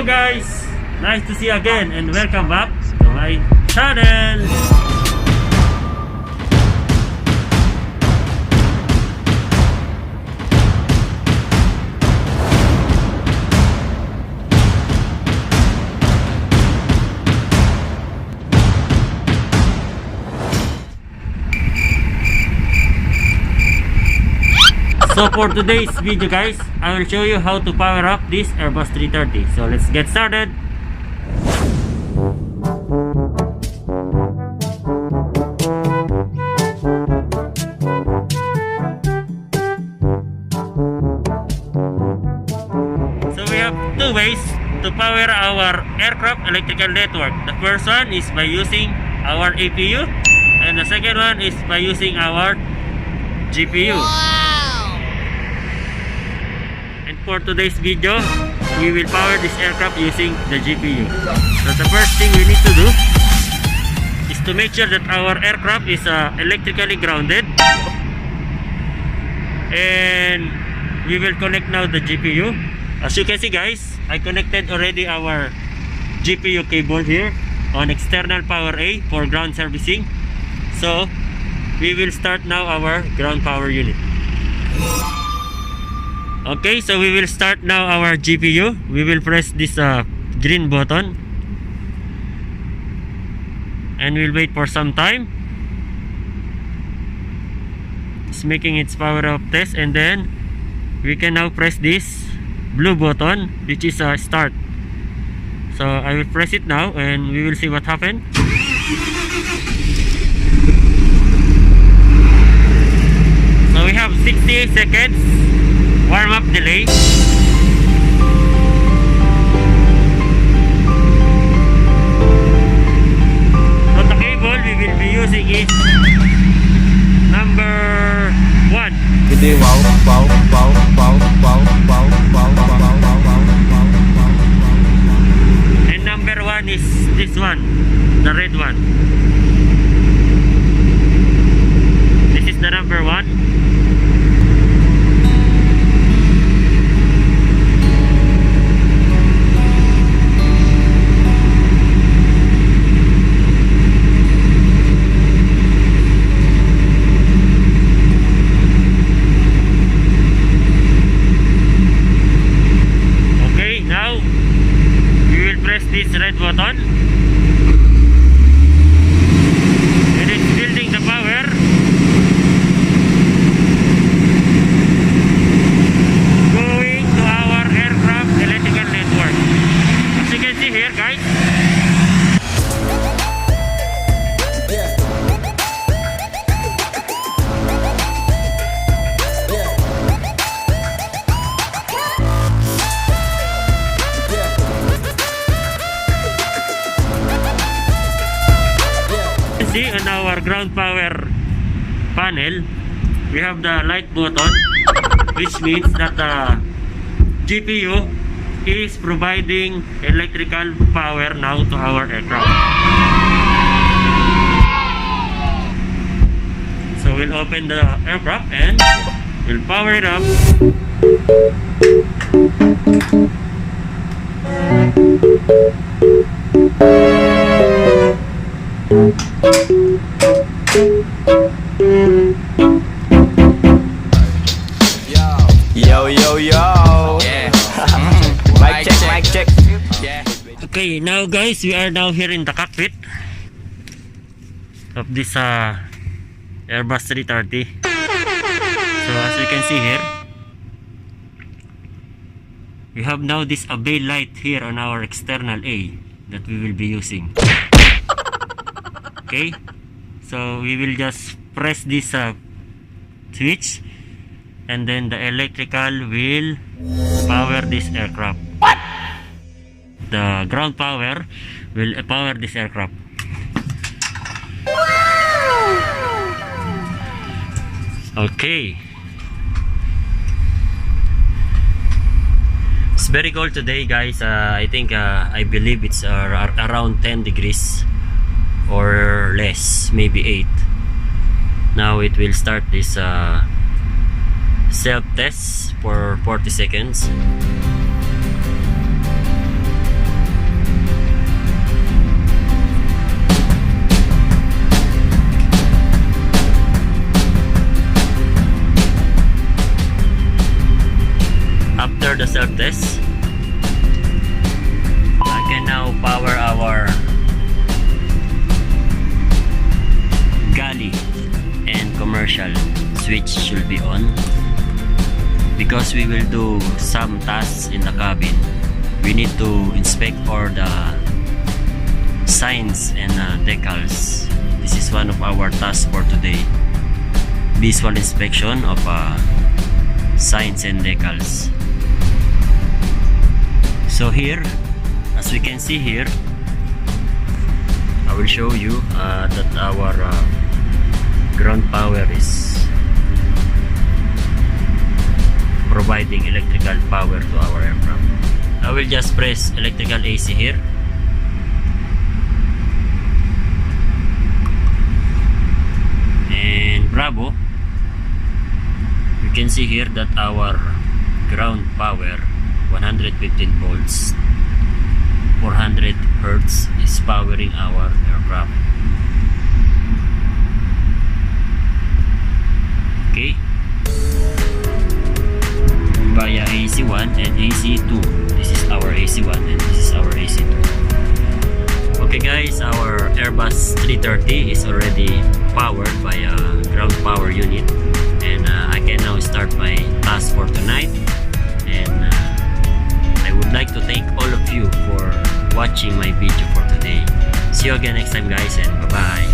Hello guys! Nice to see you again and welcome back to my channel! So for today's video guys, I will show you how to power up this Airbus 330. So let's get started. So we have two ways to power our aircraft electrical network. The first one is by using our APU, and the second one is by using our GPU. For today's video, we will power this aircraft using the GPU. So the first thing we need to do is to make sure that our aircraft is electrically grounded, and we will connect now the GPU. As you can see guys, I connected already our GPU cable here on external power A for ground servicing. So we will start now our ground power unit. Okay, so we will start now our GPU. We will press this green button and we'll wait for some time. It's making its power up test, and then we can now press this blue button, which is start. So I will press it now and we will see what happened. So we have 68 seconds warm-up delay. So the cable we will be using is number 1. And number 1 is this one, the red one. This is the number 1. This red button, and it's building the power. Going to our aircraft electrical network. As you can see here guys, see on our ground power panel, we have the light button, which means that the GPU is providing electrical power now to our aircraft. So we'll open the aircraft and we'll power it up. Yo, yo, yo. Yeah. Mic check, mic check. Yeah. Okay, now guys, we are now here in the cockpit of this Airbus 330. So as you can see here, we have now this bay light here on our external A that we will be using. Okay, so we will just press this switch, and then the electrical will power this aircraft. What? The ground power will power this aircraft. Wow. Okay. It's very cold today guys. I think I believe it's around 10 degrees or less, maybe 8. Now it will start this self test for 40 seconds. after the self-test, I can now power our galley, and commercial switch should be on because we will do some tasks in the cabin. We need to inspect all the signs and decals. This is one of our tasks for today, visual inspection of signs and decals. So here, as we can see here, I will show you that our ground power is providing electrical power to our aircraft. I will just press electrical AC here. And bravo, you can see here that our ground power 115 volts 400 hertz is powering our aircraft. Okay, via AC1 and AC2. This is our AC1 and this is our AC2. Okay guys, our Airbus 330 is already powered by a ground power unit, and I can now start my task for tonight. And I would like to thank all of you for watching my video for today. See you again next time guys, and bye bye.